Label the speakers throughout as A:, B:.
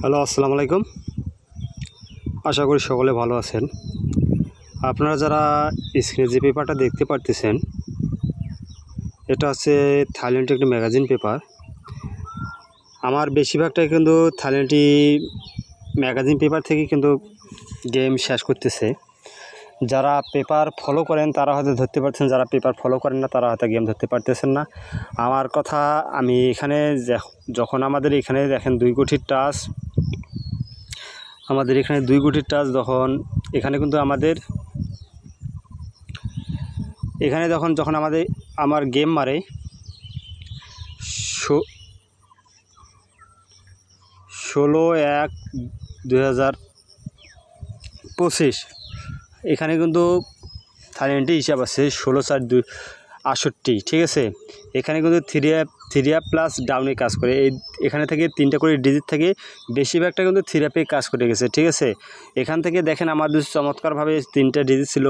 A: Hello, আসসালামু আলাইকুম। আশা করি সকলে ভালো আছেন। আপনারা যারা স্ক্রিনে যে পেপারটা দেখতে পারতেছেন, এটা হচ্ছে থাইল্যান্ডের একটি ম্যাগাজিন পেপার। আমার বেশিরভাগটাই কিন্তু থাইল্যান্ডি ম্যাগাজিন পেপার থেকে কিন্তু গেম শেষ করতেছে। যারা পেপার ফলো করেন তারা হয়তো ধরতে পারছেন, যারা পেপার ফলো করেন না তারা হয়তো গেম ধরতে পারতেছেন না। আমার কথা, আমি এখানে যখন আমাদের এখানে দেখেন 2 কোটির টাচ, আমাদের এখানে 2 কোটির টাচ, তখন এখানে কিন্তু এখানে যখন আমার গেম মারে 16/1/2025, এখানে কিন্তু থাইল্যান্ডে হিসাব আছে 16/4/2/68। ঠিক আছে, এখানে কিন্তু থ্রি অ্যাপ প্লাস ডাউনে কাজ করে। এখানে থেকে 3টা করে ডিজিট থেকে বেশিরভাগটা কিন্তু থ্রি অ্যাপে কাজ করে গেছে। ঠিক আছে, এখান থেকে দেখেন আমাদের চমৎকারভাবে 3টা ডিজিট ছিল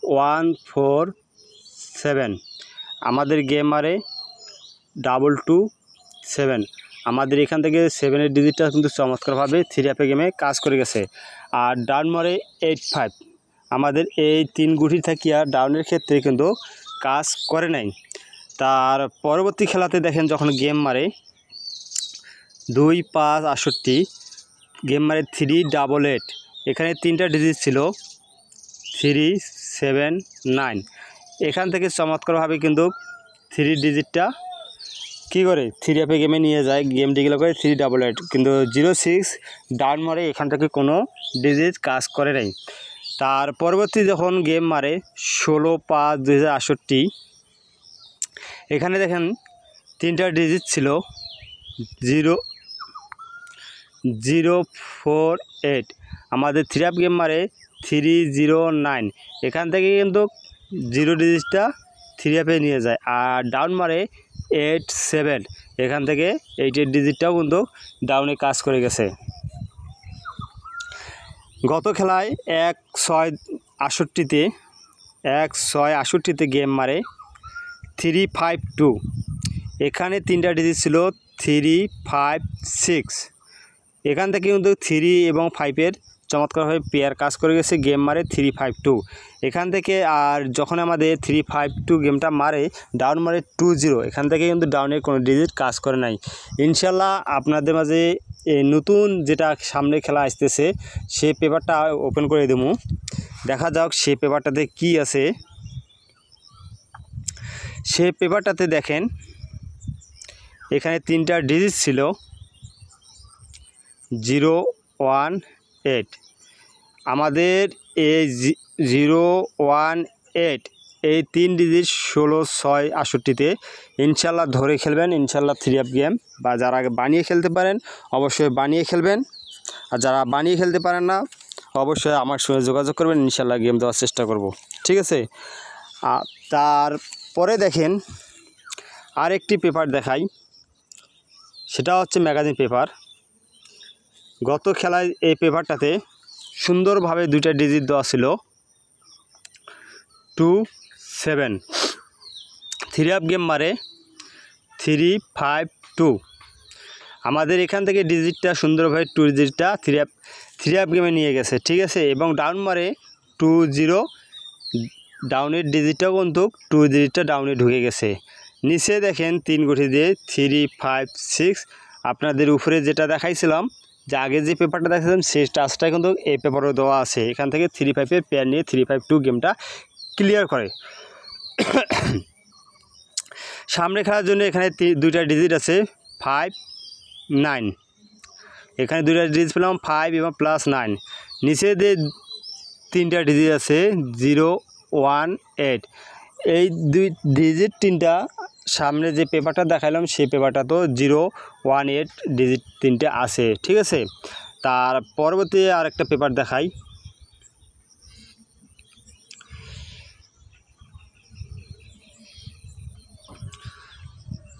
A: 147, আমাদের গেম মারে 227। আমাদের এখান থেকে 7-এর ডিজিটটা কিন্তু চমৎকারভাবে থ্রি অ্যাপে গেমে কাজ করে গেছে। আর ডাউন মারে 85, আমাদের এই 3 গুটি থাকিয়া ডাউনের ক্ষেত্রে কিন্তু কাজ করে নাই। তার পরবর্তী খেলাতে দেখেন যখন গেম মারে 2/5/68, গেম মারে 388, এখানে 3টা ডিজিট ছিল 379। এখান থেকে চমৎকারভাবে কিন্তু 3 ডিজিটটা কী করে থ্রি অ্যাপে গেমে নিয়ে যায়, গেম ডিগুলো করে 388, কিন্তু 06 ডাউন মারে এখান থেকে কোনো ডিজিট কাজ করে নাই। তার পরবর্তী যখন গেম মারে 16/5/2068, এখানে দেখেন 3টা ডিজিট ছিল 0048, আমাদের থ্রি অ্যাপ গেম মারে 309, এখান থেকে কিন্তু 0 ডিজিটটা থ্রি অ্যাপে নিয়ে যায়। আর ডাউন মারে 87, এখান থেকে 8-এর ডিজিটটাও কিন্তু ডাউনে কাজ করে গেছে। গত খেলায় 1/6/68-তে গেম মারে 352, এখানে 3টা ডিজিট ছিল 356, এখান থেকে কিন্তু 3 এবং 5-এর চমৎকারভাবে পেয়ার কাজ করে গেছে, গেম মারে 352 এখান থেকে। আর যখন আমাদের 352 গেমটা মারে ডাউন মারে 20, এখান থেকে কিন্তু ডাউনের কোনো ডিজিট কাজ করে নাই। ইনশাল্লাহ আপনাদের মাঝে নতুন যেটা সামনে খেলা আসতেছে সে পেপারটা ওপেন করে দেবো, দেখা যাক সে পেপারটাতে কি আছে। সে পেপারটাতে দেখেন এখানে 3টা ডিজিট ছিল 018, আমাদের এই 018 এই 3 ডিজিট 16/6/68-তে ইনশাল্লাহ ধরে খেলবেন, ইনশাল্লাহ থ্রি অ্যাপ গেম। বা যারা বানিয়ে খেলতে পারেন অবশ্যই বানিয়ে খেলবেন, আর যারা বানিয়ে খেলতে পারেন না অবশ্যই আমার সঙ্গে যোগাযোগ করবেন, ইনশাল্লাহ গেম দেওয়ার চেষ্টা করব। ঠিক আছে, তারপরে দেখেন আরেকটি পেপার দেখাই, সেটা হচ্ছে ম্যাগাজিন পেপার। গত খেলায় এই পেপারটাতে সুন্দরভাবে 2টা ডিজিট দেওয়া ছিল 27, থ্রি অ্যাপ গেম মারে 352, আমাদের এখান থেকে ডিজিটটা সুন্দরভাবে 2 ডিজিটটা থ্রি অ্যাপ গেমে নিয়ে গেছে। ঠিক আছে, এবং ডাউন মারে 20, ডাউনের ডিজিটটাও কিন্তু 2 ডিজিটটা ডাউনে ঢুকে গেছে। নিচে দেখেন 3 গুটি দিয়ে 356, আপনাদের উপরে যেটা দেখাইছিলাম, যে আগে যে পেপারটা দেখাচ্ছিলাম সেই টাচটা কিন্তু এই পেপারও দেওয়া আছে। এখান থেকে 35-এর পেয়ার নিয়ে 352 গেমটা ক্লিয়ার করে। সামনে খেলার জন্য এখানে 2টা ডিজিট আছে 59, এখানে 2টা ডিজিট পেলাম 5 এবং +9, নিচে দিয়ে 3টা ডিজিট আছে 018, এই 2 ডিজিট 3টা সামনে যে পেপারটা দেখালাম সেই পেপারটা তো 018 ডিজিট 3টে আছে। ঠিক আছে, তার পরবর্তী আরেকটা পেপার দেখাই।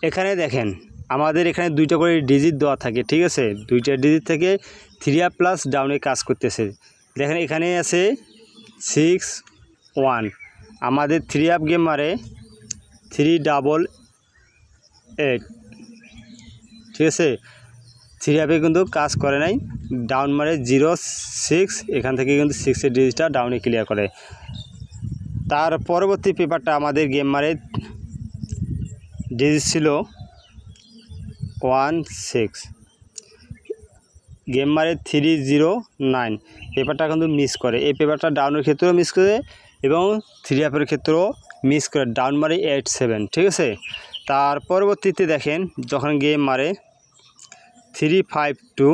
A: এখানে দেখেন আমাদের এখানে 2টা করে ডিজিট দেওয়া থাকে। ঠিক আছে, 2টা ডিজিট থেকে থ্রি অ্যাপ প্লাস ডাউনে কাজ করতেছে। দেখেন এখানে আছে 61, আমাদের থ্রি অ্যাপ গেম মারে 388, ঠিক আছে, থ্রি আপে কিন্তু কাজ করে নাই, ডাউন মারে 0-6, এখান থেকে কিন্তু 6-এর ডিজিটটা ডাউনে ক্লিয়ার করে। তার পরবর্তী পেপারটা আমাদের গেম মারে ডিজিট ছিল 1-6, গেম মারে 3-0-9, পেপারটা কিন্তু মিস করে। এই পেপারটা ডাউনের ক্ষেত্রেও মিস করে এবং থ্রি আপের ক্ষেত্রেও মিস করে, ডাউন মারে 8-7, ঠিক আছে। তার পরবর্তীতে দেখেন যখন গেম মারে 3-5-2,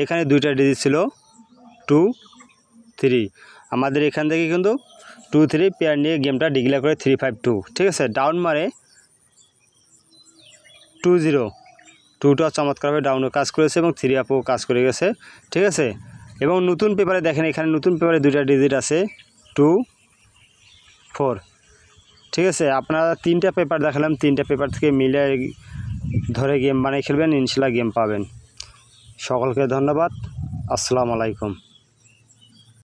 A: এখানে দুইটা ডিজিট ছিল 2-3, আমাদের এখান থেকে কিন্তু 2-3 পেয়ার নিয়ে গেমটা ডিক্লেয়ার করে 3-5-2, ঠিক আছে। ডাউন মারে 2-0, 2টা চমৎকারভাবে ডাউনও কাজ করেছে এবং থ্রি আপও কাজ করে গেছে, ঠিক আছে। এবং নতুন পেপারে দেখেন এখানে নতুন পেপারে দুইটা ডিজিট আছে 2-4, ঠিক আছে। আপনারা 3টা পেপার দেখালাম, 3টা পেপার থেকে মিলে ধরে গেম বানিয়ে খেলবেন, ইনশাল্লাহ গেম পাবেন। সকলকে ধন্যবাদ, আসসালামু আলাইকুম।